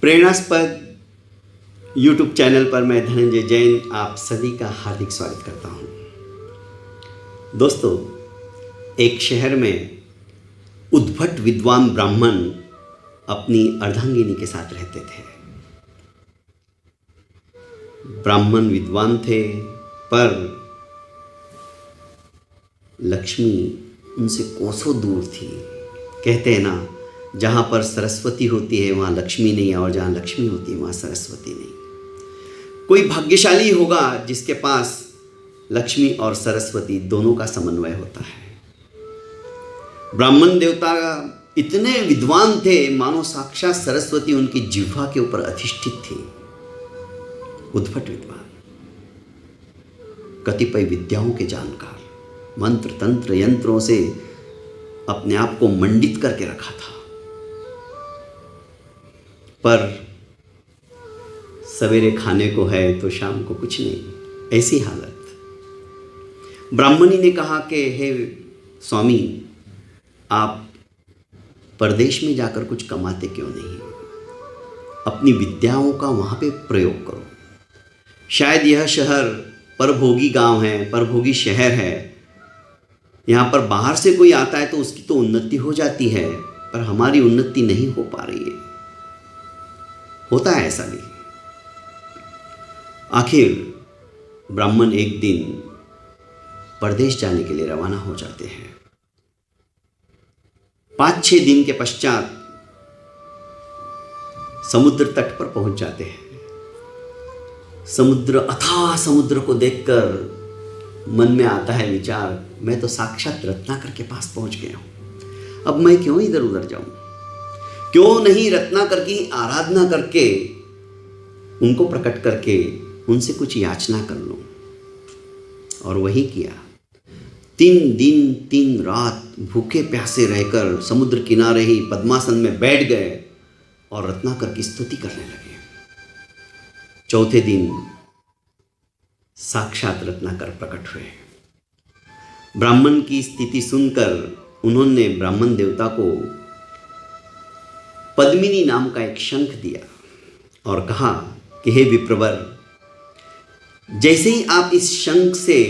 प्रेरणास्पद YouTube channel पर मैं धनंजय जैन आप सभी का हार्दिक स्वागत करता हूँ। दोस्तों, एक शहर में उद्भट विद्वान ब्राह्मण अपनी अर्धांगिनी के साथ रहते थे। ब्राह्मण विद्वान थे, पर लक्ष्मी उनसे कोसों दूर थी। कहते हैं ना, जहाँ पर सरस्वती होती है वहाँ लक्ष्मी नहीं है, और जहाँ लक्ष्मी होती है वहाँ सरस्वती नहीं। कोई भाग्यशाली होगा जिसके पास लक्ष्मी और सरस्वती दोनों का समन्वय होता है। ब्राह्मण देवता इतने विद्वान थे, मानो साक्षात सरस्वती उनकी जिह्वा के ऊपर अधिष्ठित थी। उद्भट विद्वान, कतिपय विद्याओं के जानकार, मंत्र तंत्र यंत्रों से अपने आप को मंडित करके रखा था। पर सवेरे खाने को है तो शाम को कुछ नहीं, ऐसी हालत। ब्राह्मणी ने कहा कि हे स्वामी, आप परदेश में जाकर कुछ कमाते क्यों नहीं, अपनी विद्याओं का वहाँ पे प्रयोग करो। शायद यह शहर परभोगी गांव है, परभोगी शहर है। यहाँ पर बाहर से कोई आता है तो उसकी तो उन्नति हो जाती है, पर हमारी उन्नति नहीं हो पा रही है। होता है ऐसा भी। आखिर ब्राह्मण एक दिन परदेश जाने के लिए रवाना हो जाते हैं। 5-6 दिन के पश्चात समुद्र तट पर पहुंच जाते हैं। समुद्र, अथाह समुद्र को देखकर मन में आता है विचार, मैं तो साक्षात रत्नाकर के पास पहुंच गया हूं। अब मैं क्यों इधर उधर जाऊं? क्यों नहीं रत्नाकर की आराधना करके, उनको प्रकट करके उनसे कुछ याचना कर लूं। और वही किया। 3 दिन 3 रात भूखे प्यासे रहकर समुद्र किनारे ही पद्मासन में बैठ गए और रत्नाकर की स्तुति करने लगे। चौथे दिन साक्षात रत्नाकर प्रकट हुए। ब्राह्मण की स्थिति सुनकर उन्होंने ब्राह्मण देवता को पद्मिनी नाम का एक शंख दिया और कहा कि हे विप्रवर, जैसे ही आप इस शंख से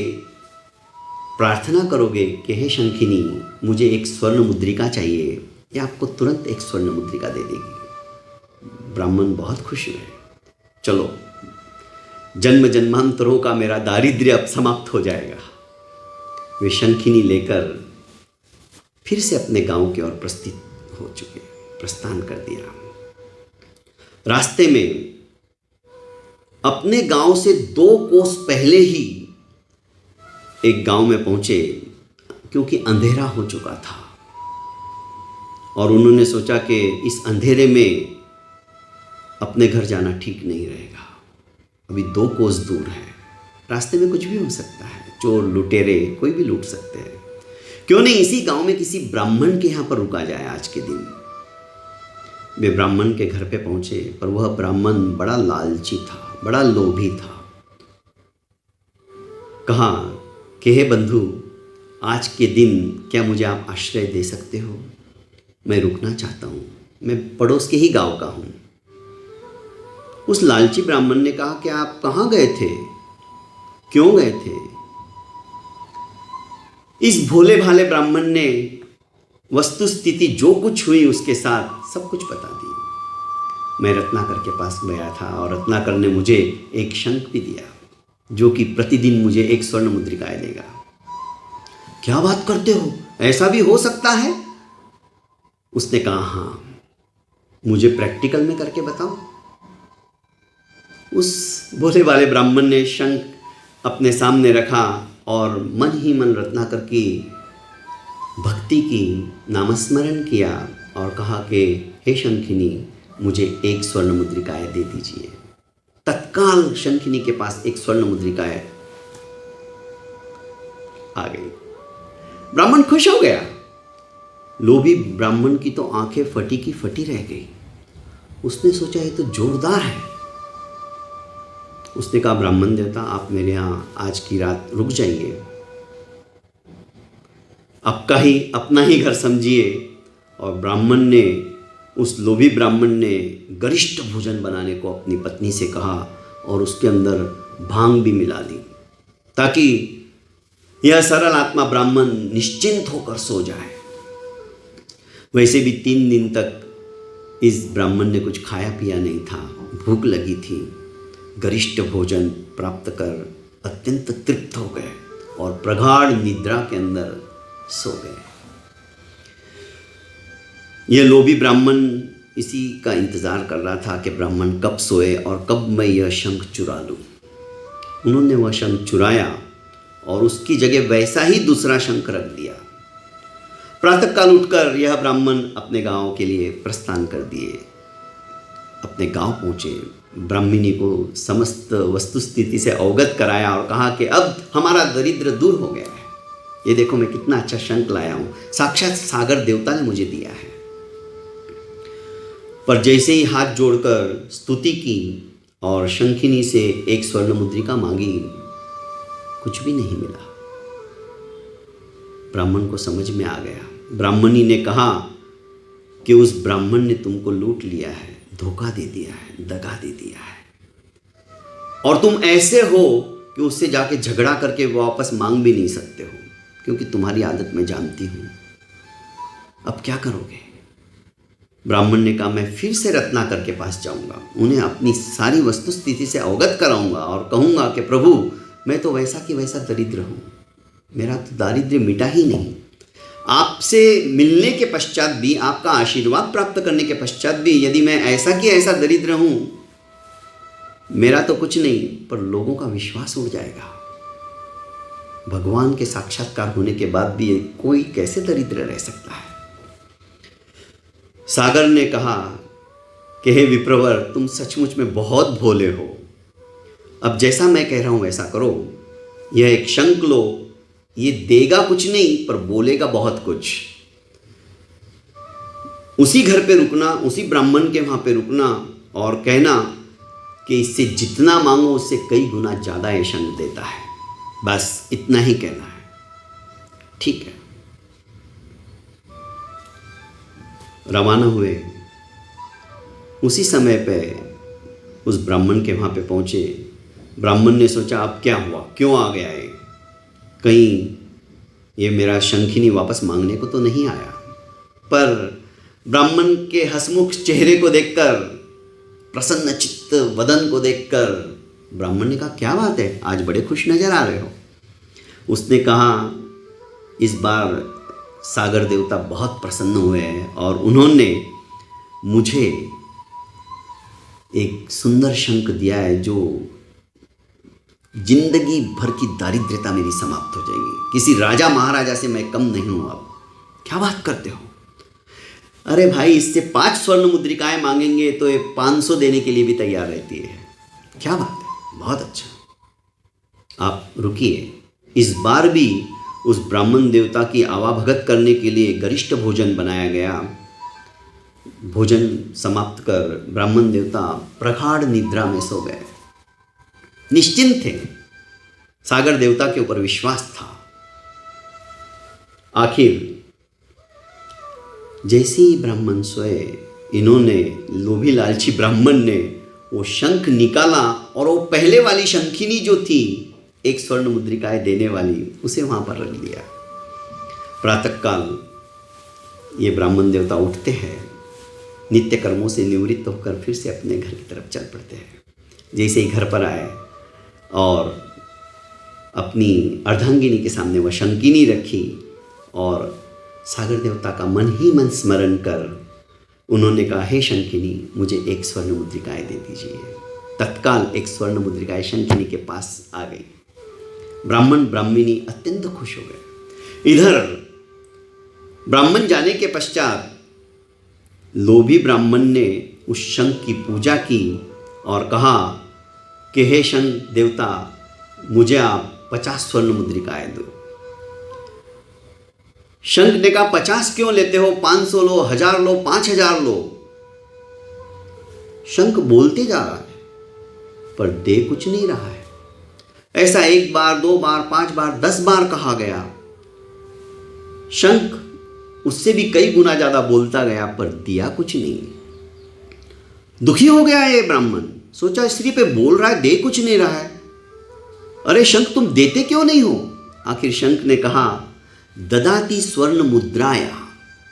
प्रार्थना करोगे कि हे शंखिनी, मुझे एक स्वर्ण मुद्रिका चाहिए, ये आपको तुरंत एक स्वर्ण मुद्रिका दे देगी। ब्राह्मण बहुत खुश हुए। चलो, जन्म जन्मांतरों का मेरा दारिद्र्य अब समाप्त हो जाएगा। वे शंखिनी लेकर फिर से अपने गांव की ओर प्रस्थान कर दिया। रास्ते में अपने गांव से 2 कोस पहले ही एक गांव में पहुंचे, क्योंकि अंधेरा हो चुका था और उन्होंने सोचा कि इस अंधेरे में अपने घर जाना ठीक नहीं रहेगा। अभी 2 कोस दूर है, रास्ते में कुछ भी हो सकता है, चोर लुटेरे कोई भी लूट सकते हैं। क्यों नहीं इसी गांव में किसी ब्राह्मण के यहाँ पर रुका जाए आज के दिन। वे ब्राह्मण के घर पे पहुंचे, पर वह ब्राह्मण बड़ा लालची था, बड़ा लोभी था। कहा कि हे बंधु, आज के दिन क्या मुझे आप आश्रय दे सकते हो? मैं रुकना चाहता हूँ, मैं पड़ोस के ही गांव का हूँ। उस लालची ब्राह्मण ने कहा कि आप कहाँ गए थे, क्यों गए थे? इस भोले भाले ब्राह्मण ने वस्तु स्थिति जो कुछ हुई उसके साथ सब कुछ बता दी। मैं रत्नाकर के पास गया था और रत्नाकर ने मुझे एक शंख भी दिया, जो कि प्रतिदिन मुझे एक स्वर्ण मुद्रिकाएं देगा। क्या बात करते हो, ऐसा भी हो सकता है? उसने कहा, हाँ, मुझे प्रैक्टिकल में करके बताओ। उस भोले वाले ब्राह्मण ने शंख अपने सामने रखा और मन ही मन रत्नाकर की भक्ति की नामस्मरण किया और कहा कि हे शंखिनी, मुझे एक स्वर्ण मुद्रिकाएं दे दीजिए। तत्काल शंखिनी के पास एक स्वर्ण मुद्रिकाएं आ गई। ब्राह्मण खुश हो गया। लोभी ब्राह्मण की तो आंखें फटी की फटी रह गई। उसने सोचा ये तो जोरदार है। उसने कहा, ब्राह्मण देवता, आप मेरे यहाँ आज की रात रुक जाइए, अपना ही घर समझिए। और ब्राह्मण ने उस लोभी ब्राह्मण ने गरिष्ठ भोजन बनाने को अपनी पत्नी से कहा और उसके अंदर भांग भी मिला दी, ताकि यह सरल आत्मा ब्राह्मण निश्चिंत होकर सो जाए। वैसे भी 3 दिन तक इस ब्राह्मण ने कुछ खाया पिया नहीं था, भूख लगी थी। गरिष्ठ भोजन प्राप्त कर अत्यंत तृप्त हो गए और प्रगाढ़ निद्रा के अंदर सो गए। यह लोभी ब्राह्मण इसी का इंतज़ार कर रहा था कि ब्राह्मण कब सोए और कब मैं यह शंख चुरा लूँ। उन्होंने वह शंख चुराया और उसकी जगह वैसा ही दूसरा शंख रख दिया। प्रातःकाल उठकर यह ब्राह्मण अपने गांव के लिए प्रस्थान कर दिए। अपने गांव पहुँचे, ब्राह्मणी को समस्त वस्तुस्थिति से अवगत कराया और कहा कि अब हमारा दरिद्र दूर हो गया है। ये देखो मैं कितना अच्छा शंख लाया हूँ, साक्षात सागर देवता ने मुझे दिया है। पर जैसे ही हाथ जोड़कर स्तुति की और शंखिनी से एक स्वर्ण मुद्रिका मांगी, कुछ भी नहीं मिला। ब्राह्मण को समझ में आ गया। ब्राह्मणी ने कहा कि उस ब्राह्मण ने तुमको लूट लिया है, धोखा दे दिया है, दगा दे दिया है, और तुम ऐसे हो कि उससे जाके झगड़ा करके वापस मांग भी नहीं सकते हो, क्योंकि तुम्हारी आदत मैं जानती हूं। अब क्या करोगे? ब्राह्मण ने कहा मैं फिर से रत्नाकर के पास जाऊंगा, उन्हें अपनी सारी वस्तुस्थिति से अवगत कराऊंगा और कहूंगा कि प्रभु मैं तो वैसा कि वैसा दरिद्र हूँ, मेरा तो दारिद्र्य मिटा ही नहीं। आपसे मिलने के पश्चात भी, आपका आशीर्वाद प्राप्त करने के पश्चात भी यदि मैं ऐसा कि ऐसा दरिद्र हूँ, मेरा तो कुछ नहीं पर लोगों का विश्वास उड़ जाएगा। भगवान के साक्षात्कार होने के बाद भी कोई कैसे दरिद्र रह सकता है? सागर ने कहा कि हे विप्रवर, तुम सचमुच में बहुत भोले हो। अब जैसा मैं कह रहा हूं वैसा करो। यह एक शंख लो, ये देगा कुछ नहीं पर बोलेगा बहुत कुछ। उसी घर पे रुकना, उसी ब्राह्मण के वहां पे रुकना और कहना कि इससे जितना मांगो उससे कई गुना ज़्यादा ये शंख देता है। बस इतना ही कहना है। ठीक है। रवाना हुए। उसी समय पे उस ब्राह्मण के वहाँ पे पहुँचे। ब्राह्मण ने सोचा अब क्या हुआ, क्यों आ गया है, कहीं ये मेरा शंखिनी वापस मांगने को तो नहीं आया। पर ब्राह्मण के हंसमुख चेहरे को देखकर, प्रसन्न चित्त वदन को देखकर ब्राह्मण ने कहा क्या बात है, आज बड़े खुश नजर आ रहे हो। उसने कहा इस बार सागर देवता बहुत प्रसन्न हुए हैं और उन्होंने मुझे एक सुंदर शंख दिया है जो जिंदगी भर की दारिद्र्यता मेरी समाप्त हो जाएगी। किसी राजा महाराजा से मैं कम नहीं हूं। अब क्या बात करते हो? अरे भाई, इससे 5 स्वर्ण मुद्रिकाएं मांगेंगे तो ये 500 देने के लिए भी तैयार रहती है। क्या बात है, बहुत अच्छा। आप रुकिए। इस बार भी उस ब्राह्मण देवता की आवाभगत करने के लिए गरिष्ठ भोजन बनाया गया। भोजन समाप्त कर ब्राह्मण देवता प्रगाढ़ निद्रा में सो गए। निश्चिंत थे, सागर देवता के ऊपर विश्वास था। आखिर जैसे ही ब्राह्मण सोए, इन्होंने, लोभी लालची ब्राह्मण ने वो शंख निकाला और वो पहले वाली शंखिनी जो थी, 1 स्वर्ण मुद्रिकाएं देने वाली, उसे वहां पर रख दिया। प्रातःकाल ये ब्राह्मण देवता उठते हैं, नित्य कर्मों से निवृत्त होकर फिर से अपने घर की तरफ चल पड़ते हैं। जैसे ही घर पर आए और अपनी अर्धांगिनी के सामने वह शंखिनी रखी और सागर देवता का मन ही मन स्मरण कर उन्होंने कहा हे शंखिनी, मुझे 1 स्वर्ण मुद्रिकाएं दे दीजिए। तत्काल 1 स्वर्ण मुद्रिकाएं शंखिनी के पास आ गई। ब्राह्मण ब्राह्मणी अत्यंत खुश हो गए। इधर ब्राह्मण जाने के पश्चात लोभी ब्राह्मण ने उस शंख की पूजा की और कहा कि हे शंख देवता, मुझे आप 50 स्वर्ण मुद्रिकाएं दो। शंख ने कहा 50 क्यों लेते हो, 500 लो, 1000 लो, 5000 लो। शंख बोलते जा रहा है पर दे कुछ नहीं रहा है। ऐसा 1 बार, 2 बार, 5 बार, 10 बार कहा गया। शंख उससे भी कई गुना ज़्यादा बोलता गया, पर दिया कुछ नहीं। दुखी हो गया ये ब्राह्मण, सोचा स्त्री पे बोल रहा है, दे कुछ नहीं रहा है। अरे शंख, तुम देते क्यों नहीं हो? आखिर शंख ने कहा, ददाति स्वर्ण मुद्राया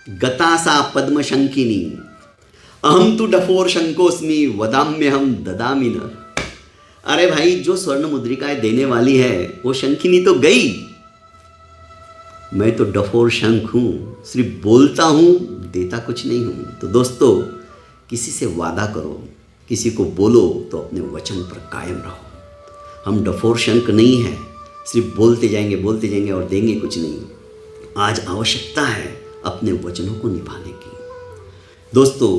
गता सा पद्म शंखिनी, अहम तु डफोर शंकोस्मि वदाम्य हम ददामि न। अरे भाई, जो स्वर्ण मुद्रिकाएं देने वाली है वो शंखिनी तो गई, मैं तो डफोर शंख हूँ, सिर्फ बोलता हूँ, देता कुछ नहीं हूँ। तो दोस्तों, किसी से वादा करो, किसी को बोलो तो अपने वचन पर कायम रहो। हम डफोर शंख नहीं है, सिर्फ बोलते जाएंगे और देंगे कुछ नहीं। आज आवश्यकता है अपने वचनों को निभाने की। दोस्तों,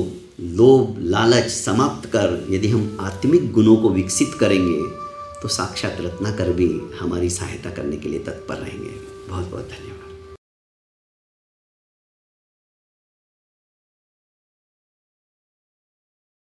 लोभ लालच समाप्त कर यदि हम आत्मिक गुणों को विकसित करेंगे तो साक्षात रत्नाकर भी हमारी सहायता करने के लिए तत्पर रहेंगे। बहुत बहुत धन्यवाद।